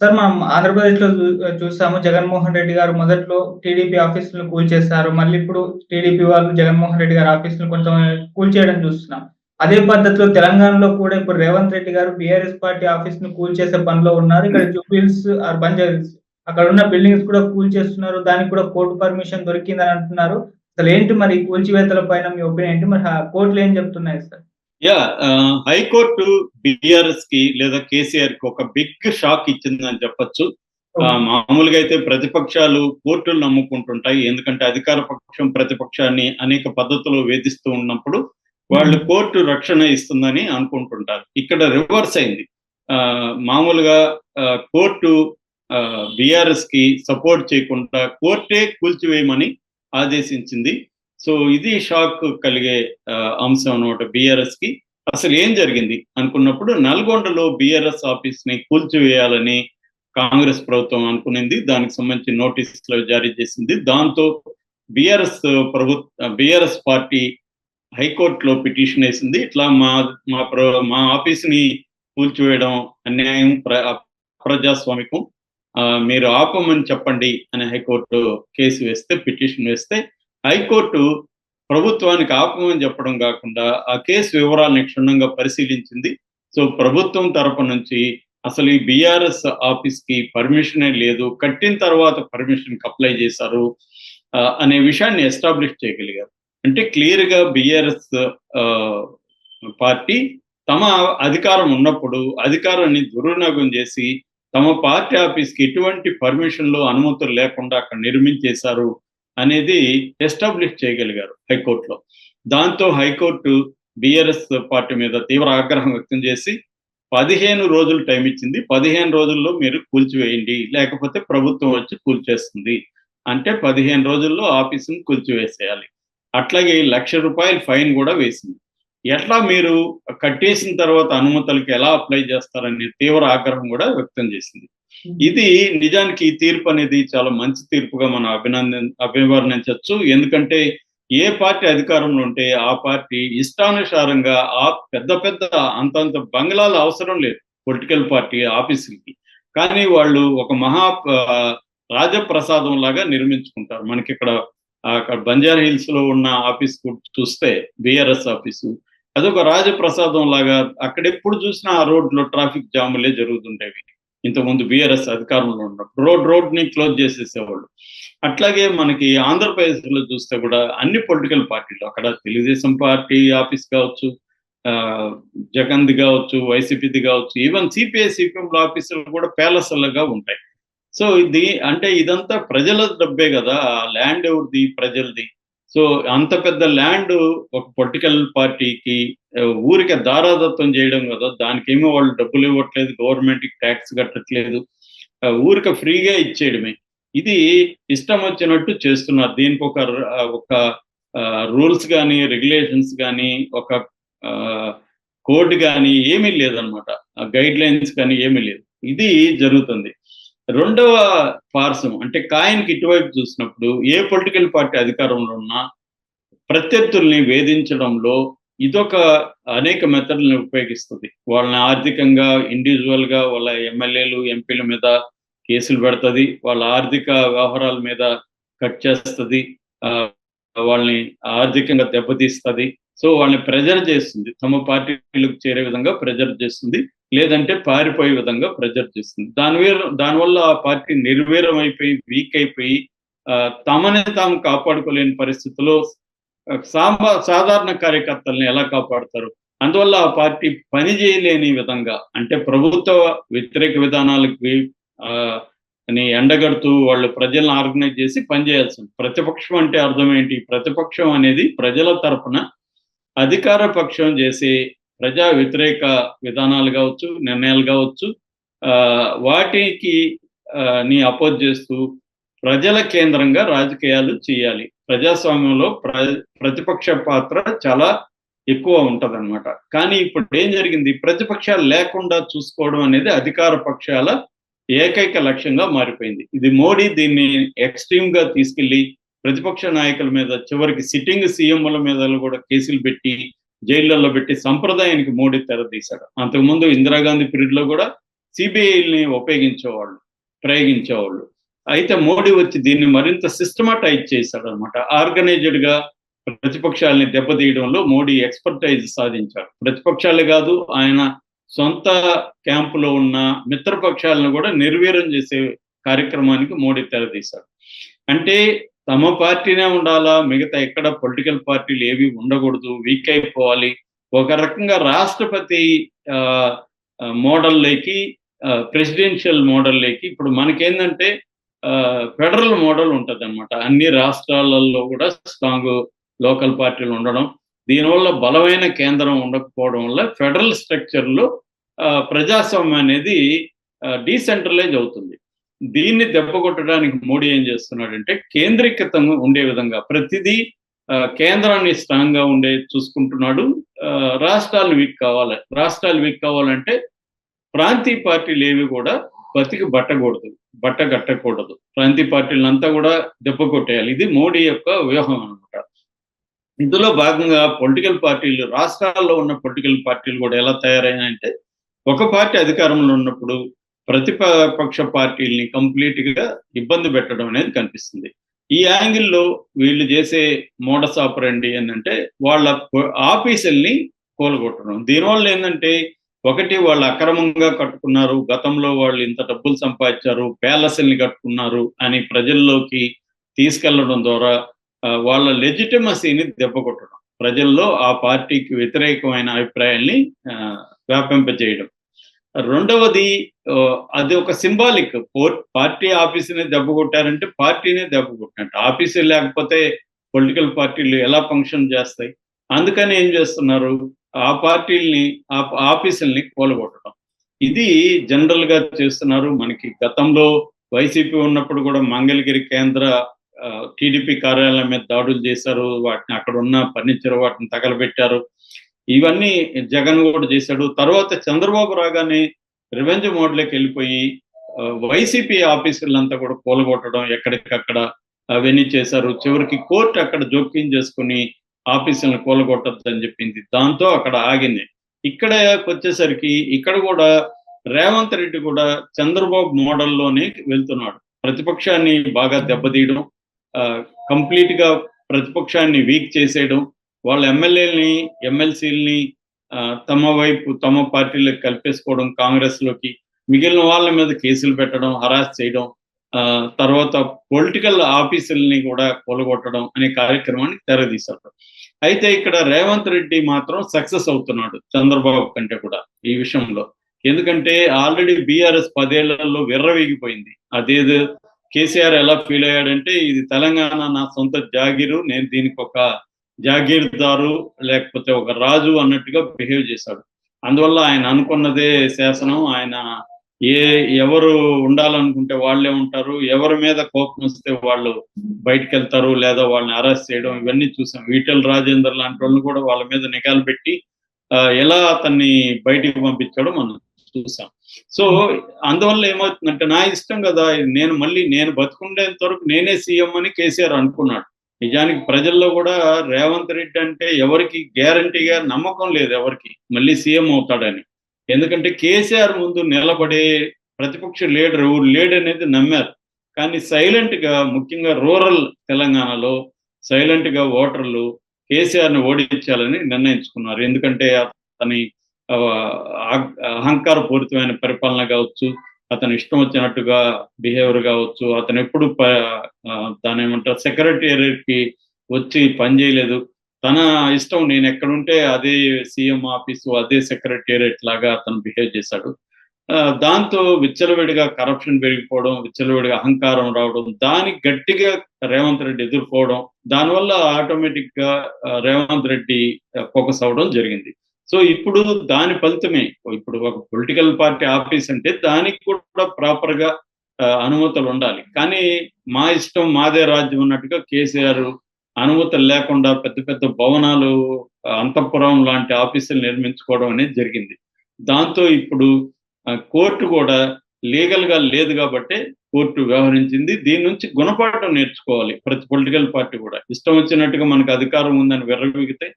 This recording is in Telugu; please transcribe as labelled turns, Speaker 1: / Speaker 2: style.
Speaker 1: సార్ మనం ఆంధ్రప్రదేశ్‌లో చూసాము. జగన్మోహన్ రెడ్డి గారు మొదట్లో టీడీపీ ఆఫీసులను కూల్చేశారు. మళ్ళీ ఇప్పుడు టీడీపీ వాళ్ళు జగన్మోహన్ రెడ్డి గారి ఆఫీసులను కొంచెం కూల్చేయడం చూస్తున్నాం. అదే పద్ధతిలో తెలంగాణలో కూడా ఇప్పుడు రేవంత్ రెడ్డి గారు బీఆర్ఎస్ పార్టీ ఆఫీస్‌ని కూల్చేసే పనిలో ఉన్నారు. ఇక్కడ జూబ్లీ హిల్స్ ఆర్ బంజారాహిల్స్ అక్కడున్న బిల్డింగ్స్ కూడా కూల్చేస్తున్నారు. దానికి కూడా కోర్టు పర్మిషన్ దొరికిందని అంటున్నారు. అసలేంటి మరి ఈ కూల్చివేతల పైన మీ ఒపీనియన్ ఏంటి? మరి కోర్టులు ఏం చెప్తున్నాయి సార్?
Speaker 2: హైకోర్టు బీఆర్ఎస్ కి లేదా కేసీఆర్ కి ఒక బిగ్ షాక్ ఇచ్చిందని చెప్పొచ్చు. మామూలుగా అయితే ప్రతిపక్షాలు కోర్టులు నమ్ముకుంటుంటాయి. ఎందుకంటే అధికార పక్షం ప్రతిపక్షాన్ని అనేక పద్ధతుల్లో వేధిస్తూ ఉన్నప్పుడు వాళ్ళు కోర్టు రక్షణ ఇస్తుందని అనుకుంటుంటారు. ఇక్కడ రివర్స్ అయింది. మామూలుగా కోర్టు బీఆర్ఎస్ కి సపోర్ట్ చేయకుండా కోర్టే కూల్చివేయమని ఆదేశించింది. సో ఇది షాక్ కలిగే అంశం అన్నమాట బీఆర్ఎస్ కి. అసలు ఏం జరిగింది అనుకున్నప్పుడు నల్గొండలో బీఆర్ఎస్ ఆఫీస్ ని కూల్చివేయాలని కాంగ్రెస్ ప్రభుత్వం అనుకునింది. దానికి సంబంధించి నోటీసులు జారీ చేసింది. దాంతో బీఆర్ఎస్ పార్టీ హైకోర్టులో పిటిషన్ వేసింది. ఇట్లా మా ఆఫీస్ ని కూల్చివేయడం అన్యాయం, అప్రజాస్వామికం, మీరు ఆపమని చెప్పండి అని హైకోర్టు కేసు వేస్తే, పిటిషన్ వేస్తే హైకోర్టు ప్రభుత్వానికి ఆపమని చెప్పడం కాకుండా ఆ కేసు వివరాలను క్షుణ్ణంగా పరిశీలించింది. సో ప్రభుత్వం తరపు నుంచి అసలు ఈ బీఆర్ఎస్ ఆఫీస్ కి పర్మిషనే లేదు, కట్టిన తర్వాత పర్మిషన్ కి అప్లై చేశారు అనే విషయాన్ని ఎస్టాబ్లిష్ చేయగలిగారు. అంటే క్లియర్ గా బీఆర్ఎస్ పార్టీ తమ అధికారం ఉన్నప్పుడు అధికారాన్ని దుర్వినియోగం చేసి తమ పార్టీ ఆఫీస్ కి ఎటువంటి పర్మిషన్లు, అనుమతులు లేకుండా అక్కడ నిర్మించేశారు అనేది ఎస్టాబ్లిష్ చేయగలిగారు హైకోర్టులో. దాంతో హైకోర్టు బీఆర్ఎస్ పార్టీ మీద తీవ్ర ఆగ్రహం వ్యక్తం చేసి 15 రోజులు టైం ఇచ్చింది. 15 రోజుల్లో మీరు కూల్చివేయండి, లేకపోతే ప్రభుత్వం వచ్చి కూల్చేస్తుంది. అంటే 15 రోజుల్లో ఆఫీసును కూల్చివేసేయాలి. అట్లాగే ₹1,00,000 ఫైన్ కూడా వేసింది. ఎట్లా మీరు కట్టేసిన తర్వాత అనుమతులకి ఎలా అప్లై చేస్తారనే తీవ్ర ఆగ్రహం కూడా వ్యక్తం చేసింది. ఇది నిజానికి ఈ తీర్పు అనేది చాలా మంచి తీర్పుగా మనం అభివర్ణించవచ్చు. ఎందుకంటే ఏ పార్టీ అధికారంలో ఉంటే ఆ పార్టీ ఇష్టానుసారంగా పెద్ద పెద్ద అంతంత బంగ్లాల అవసరం లేదు పొలిటికల్ పార్టీ ఆఫీసులకి. కానీ వాళ్ళు ఒక రాజప్రసాదం లాగా నిర్మించుకుంటారు. మనకి ఇక్కడ బంజారా హిల్స్ లో ఉన్న ఆఫీస్ చూస్తే బీఆర్ఎస్ ఆఫీసు అదొక రాజప్రసాదం లాగా. అక్కడ ఎప్పుడు చూసినా ఆ రోడ్లో ట్రాఫిక్ జాములే జరుగుతుండేవి. ఇంతకుముందు బీఆర్ఎస్ అధికారంలో ఉన్నప్పుడు రోడ్ ని క్లోజ్ చేసేసేవాళ్ళు. అట్లాగే మనకి ఆంధ్రప్రదేశ్ లో చూస్తే కూడా అన్ని పొలిటికల్ పార్టీలు, అక్కడ తెలుగుదేశం పార్టీ ఆఫీస్ కావచ్చు, జగన్ది కావచ్చు, వైసీపీది కావచ్చు, ఈవెన్ సిపిఐ సిపిఎం ఆఫీసులు కూడా ప్యాలెస్లుగా ఉంటాయి. సో ఇదంతా ప్రజల డబ్బే కదా, ల్యాండ్ ఎవరిది? ప్రజలది. సో అంత పెద్ద ల్యాండ్ ఒక పొలిటికల్ పార్టీకి ఊరికే దారాదత్తం చేయడం కదా, దానికేమో వాళ్ళు డబ్బులు ఇవ్వట్లేదు, గవర్నమెంట్కి ట్యాక్స్ కట్టట్లేదు, ఊరికే ఫ్రీగా ఇచ్చేయడమే. ఇది ఇష్టం వచ్చినట్టు చేస్తున్నారు. దీనికి ఒక రూల్స్ కానీ, రెగ్యులేషన్స్ కానీ, ఒక కోడ్ కానీ ఏమీ లేదనమాట. గైడ్ లైన్స్ కానీ ఏమీ లేదు. ఇది జరుగుతుంది. రెండవ పార్శ్వం అంటే కాయిన్కి ఇటువైపు చూసినప్పుడు ఏ పొలిటికల్ పార్టీ అధికారంలో ఉన్నా ప్రత్యర్థుల్ని వేధించడంలో ఇదొక అనేక మెథడ్లను ఉపయోగిస్తుంది. వాళ్ళని ఆర్థికంగా, ఇండివిజువల్ గా వాళ్ళ ఎమ్మెల్యేలు, ఎంపీల మీద కేసులు పెడుతుంది, వాళ్ళ ఆర్థిక వ్యవహారాల మీద కట్ చేస్తుంది, వాళ్ళని ఆర్థికంగా దెబ్బతీస్తుంది. సో వాళ్ళని ప్రెజర్ చేస్తుంది, తమ పార్టీలకు చేరే విధంగా ప్రెజర్ చేస్తుంది, లేదంటే పారిపోయే విధంగా ప్రెజర్ చేస్తుంది. దానివల్ల ఆ పార్టీ నిర్వీర్యం అయిపోయి, వీక్ అయిపోయి తమని తాము కాపాడుకోలేని పరిస్థితిలో సాధారణ కార్యకర్తల్ని ఎలా కాపాడతారు? అందువల్ల ఆ పార్టీ పని చేయలేని విధంగా, అంటే ప్రభుత్వ వ్యతిరేక విధానాలకి ఎండగడుతూ వాళ్ళు ప్రజలను ఆర్గనైజ్ చేసి పనిచేయాల్సింది. ప్రతిపక్షం అంటే అర్థం ఏంటి? ప్రతిపక్షం అనేది ప్రజల తరపున అధికార పక్షం చేసే ప్రజా వ్యతిరేక విధానాలు కావచ్చు, నిర్ణయాలు కావచ్చు, వాటికి ని అపోజ్ చేస్తూ ప్రజల కేంద్రంగా రాజకీయాలు చేయాలి. ప్రజాస్వామ్యంలో ప్రతిపక్ష పాత్ర చాలా ఎక్కువ ఉంటదన్నమాట. కానీ ఇప్పుడు ఏం జరిగింది? ప్రతిపక్షాలు లేకుండా చూసుకోవడం అనేది అధికార పక్షాల ఏకైక లక్ష్యంగా మారిపోయింది. ఇది మోడీ దీన్ని ఎక్స్ట్రీమ్ గా తీసుకెళ్లి ప్రతిపక్ష నాయకుల మీద, చివరికి సిట్టింగ్ సీఎంల మీద కూడా కేసులు పెట్టి జైళ్లలో పెట్టి సంప్రదాయానికి మోడీ తెరదీశాడు. అంతకుముందు ఇందిరాగాంధీ పీరియడ్ లో కూడా సిబిఐని ప్రయోగించేవాళ్ళు. అయితే మోడీ వచ్చి దీన్ని మరింత సిస్టమాటైజ్ చేశాడు అనమాట. ఆర్గనైజ్డ్ గా ప్రతిపక్షాలని దెబ్బతీయడంలో మోడీ ఎక్స్పర్టైజ్ సాధించాడు. ప్రతిపక్షాలే కాదు, ఆయన సొంత క్యాంపులో ఉన్న మిత్రపక్షాలను కూడా నిర్వీర్యం చేసే కార్యక్రమానికి మోడీ తెరదీశాడు. అంటే తమ పార్టీనే ఉండాలా, మిగతా ఎక్కడ పొలిటికల్ పార్టీలు ఏవి ఉండకూడదు, వీక్ అయిపోవాలి. ఒక రకంగా రాష్ట్రపతి మోడల్లోకి, ప్రెసిడెన్షియల్ మోడల్లోకి ఇప్పుడు మనకేందంటే ఫెడరల్ మోడల్ ఉంటుంది అనమాట. అన్ని రాష్ట్రాలలో కూడా స్ట్రాంగ్ లోకల్ పార్టీలు ఉండడం, దీనివల్ల బలమైన కేంద్రం ఉండకపోవడం వల్ల ఫెడరల్ స్ట్రక్చర్లో ప్రజాస్వామ్యం అనేది డీసెంట్రలైజ్ అవుతుంది. దీన్ని దెబ్బకొట్టడానికి మోడీ ఏం చేస్తున్నాడంటే కేంద్రీకృతంగా ఉండే విధంగా ప్రతిదీ కేంద్రాన్ని స్ట్రాంగ్ గా చూసుకుంటున్నాడు. రాష్ట్రాలు వీక్ కావాలంటే ప్రాంతీయ పార్టీలు ఏవి కూడా బట్ట కట్టకూడదు. ప్రాంతీయ పార్టీలంతా కూడా దెబ్బ కొట్టేయాలి. ఇది మోడీ యొక్క వ్యూహం అనమాట. ఇందులో భాగంగా పొలిటికల్ పార్టీలు, రాష్ట్రాల్లో ఉన్న పొలిటికల్ పార్టీలు కూడా ఎలా తయారైనాయంటే, ఒక పార్టీ అధికారంలో ఉన్నప్పుడు ప్రతిపక్ష పార్టీల్ని కంప్లీట్ గా ఇబ్బంది పెట్టడం అనేది కనిపిస్తుంది. ఈ యాంగిల్లో వీళ్ళు చేసే మోడస్ ఆపరండి ఏంటంటే వాళ్ళ ఆఫీసుల్ని కూలగొట్టడం. దీనివల్ల ఏంటంటే, ఒకటి వాళ్ళు అక్రమంగా కట్టుకున్నారు, గతంలో వాళ్ళు ఇంత డబ్బులు సంపాదించారు, ప్యాలెస్ల్ని కట్టుకున్నారు అని ప్రజల్లోకి తీసుకెళ్లడం ద్వారా వాళ్ళ లెజిటిమసీని దెబ్బకొట్టడం, ప్రజల్లో ఆ పార్టీకి వ్యతిరేకమైన అభిప్రాయాల్ని వ్యాపింపజేయడం. రెండవది, అది ఒక సింబాలిక్. పార్టీ ఆఫీసుని దెబ్బ కొట్టారంటే పార్టీనే దెబ్బ కొట్టినట్టు. ఆఫీసులు లేకపోతే పొలిటికల్ పార్టీలు ఎలా ఫంక్షన్ చేస్తాయి? అందుకని ఏం చేస్తున్నారు, ఆ పార్టీల్ని, ఆ ఆఫీసుల్ని కూలగొట్టడం. ఇది జనరల్ గా చేస్తున్నారు. మనకి గతంలో వైసీపీ ఉన్నప్పుడు కూడా మంగళగిరి కేంద్ర టీడీపీ కార్యాలయం మీద దాడులు చేశారు, వాటిని అక్కడ ఉన్న ఫర్నిచర్ వాటిని తగలబెట్టారు. ఇవన్నీ జగన్ కూడా చేశాడు. తర్వాత చంద్రబాబు రాగానే రివెంజ్ మోడ్లోకి వెళ్ళిపోయి వైసీపీ ఆఫీసులంతా కూడా కూలగొట్టడం, ఎక్కడికక్కడ అవన్నీ చేశారు. చివరికి కోర్టు అక్కడ జోక్యం చేసుకుని ఆఫీసులను కూలగొట్టద్దు అని చెప్పింది. దాంతో అక్కడ ఆగింది. ఇక్కడ వచ్చేసరికి ఇక్కడ కూడా రేవంత్ రెడ్డి కూడా చంద్రబాబు మోడల్లోనే వెళ్తున్నాడు. ప్రతిపక్షాన్ని బాగా దెబ్బతీయడం, కంప్లీట్ గా ప్రతిపక్షాన్ని వీక్ చేసేయడం, వాళ్ళ ఎమ్మెల్యేలని, ఎమ్మెల్సీలని తమ పార్టీలకు కలిపేసుకోవడం, కాంగ్రెస్ లోకి మిగిలిన వాళ్ళ మీద కేసులు పెట్టడం, హరాస్ చేయడం, తర్వాత పొలిటికల్ ఆఫీసుల్ని కూడా కూలగొట్టడం అనే కార్యక్రమాన్ని తెరదీశారు. అయితే ఇక్కడ రేవంత్ రెడ్డి మాత్రం సక్సెస్ అవుతున్నాడు చంద్రబాబు కంటే కూడా ఈ విషయంలో. ఎందుకంటే ఆల్రెడీ బీఆర్ఎస్ 10 ఏళ్లలో విర్రవీగిపోయింది. అదేదో కేసీఆర్ ఎలా ఫీల్ అయ్యాడంటే, ఇది తెలంగాణ నా సొంత జాగీరు, నేను దీనికి ఒక జాగీర్దారు లేకపోతే ఒక రాజు అన్నట్టుగా బిహేవ్ చేశాడు. అందువల్ల ఆయన అనుకున్నదే శాసనం. ఆయన ఎవరు ఉండాలనుకుంటే వాళ్ళే ఉంటారు, ఎవరి మీద కోపం వస్తే వాళ్ళు బయటకు వెళ్తారు, లేదా వాళ్ళని అరెస్ట్ చేయడం, ఇవన్నీ చూసాం. ఈటెల రాజేందర్ లాంటి వాళ్ళు కూడా వాళ్ళ మీద నిఘాలు పెట్టి ఎలా అతన్ని బయటికి పంపించడం మనం చూసాం. సో అందువల్ల ఏమవుతుందంటే, నా ఇష్టం కదా, నేను బతుకుండేంత వరకు నేనే సీఎం అని కేసీఆర్ అనుకున్నాడు. నిజానికి ప్రజల్లో కూడా రేవంత్ రెడ్డి అంటే ఎవరికి గ్యారంటీగా నమ్మకం లేదు, ఎవరికి మళ్ళీ సీఎం అవుతాడని. ఎందుకంటే కేసీఆర్ ముందు నిలబడే ప్రతిపక్ష లీడర్ ఎవరు లేడనేది నమ్మారు. కానీ సైలెంట్ గా, ముఖ్యంగా రూరల్ తెలంగాణలో సైలెంట్ గా ఓటర్లు కేసీఆర్ని ఓడించాలని నిర్ణయించుకున్నారు. ఎందుకంటే అతని అహంకారపూరితమైన పరిపాలన కావచ్చు, అతను ఇష్టం వచ్చినట్టుగా బిహేవియర్ కావచ్చు, అతను ఎప్పుడు దాని ఏమంటారు సెక్రటేరియట్ కి వచ్చి పనిచేయలేదు. తన ఇష్టం, నేను ఎక్కడుంటే అదే సీఎం ఆఫీసు, అదే సెక్రటేరియట్ లాగా అతను బిహేవ్ చేశాడు. దాంతో విచ్చలవిడిగా కరప్షన్ పెరిగిపోవడం, విచ్చలవిడిగా అహంకారం రావడం, దానికి గట్టిగా రేవంత్ రెడ్డి ఎదుర్కోవడం, దానివల్ల ఆటోమేటిక్ గా రేవంత్ రెడ్డి ఫోకస్ అవ్వడం జరిగింది. సో ఇప్పుడు దాని ఫలితమే, ఇప్పుడు ఒక పొలిటికల్ పార్టీ ఆఫీస్ అంటే దానికి కూడా ప్రాపర్ గా అనుమతులు ఉండాలి. కానీ మా ఇష్టం మాదే రాజ్యం అన్నట్టుగా కేసీఆర్ అనుమతులు లేకుండా పెద్ద పెద్ద భవనాలు, అంతఃపురం లాంటి ఆఫీసులు నిర్మించుకోవడం అనేది జరిగింది. దాంతో ఇప్పుడు కోర్టు కూడా లీగల్ గా లేదు కాబట్టి కోర్టు వ్యవహరించింది. దీని నుంచి గుణపాఠం నేర్చుకోవాలి ప్రతి పొలిటికల్ పార్టీ కూడా. ఇష్టం వచ్చినట్టుగా మనకు అధికారం ఉందని విర్రవీగితే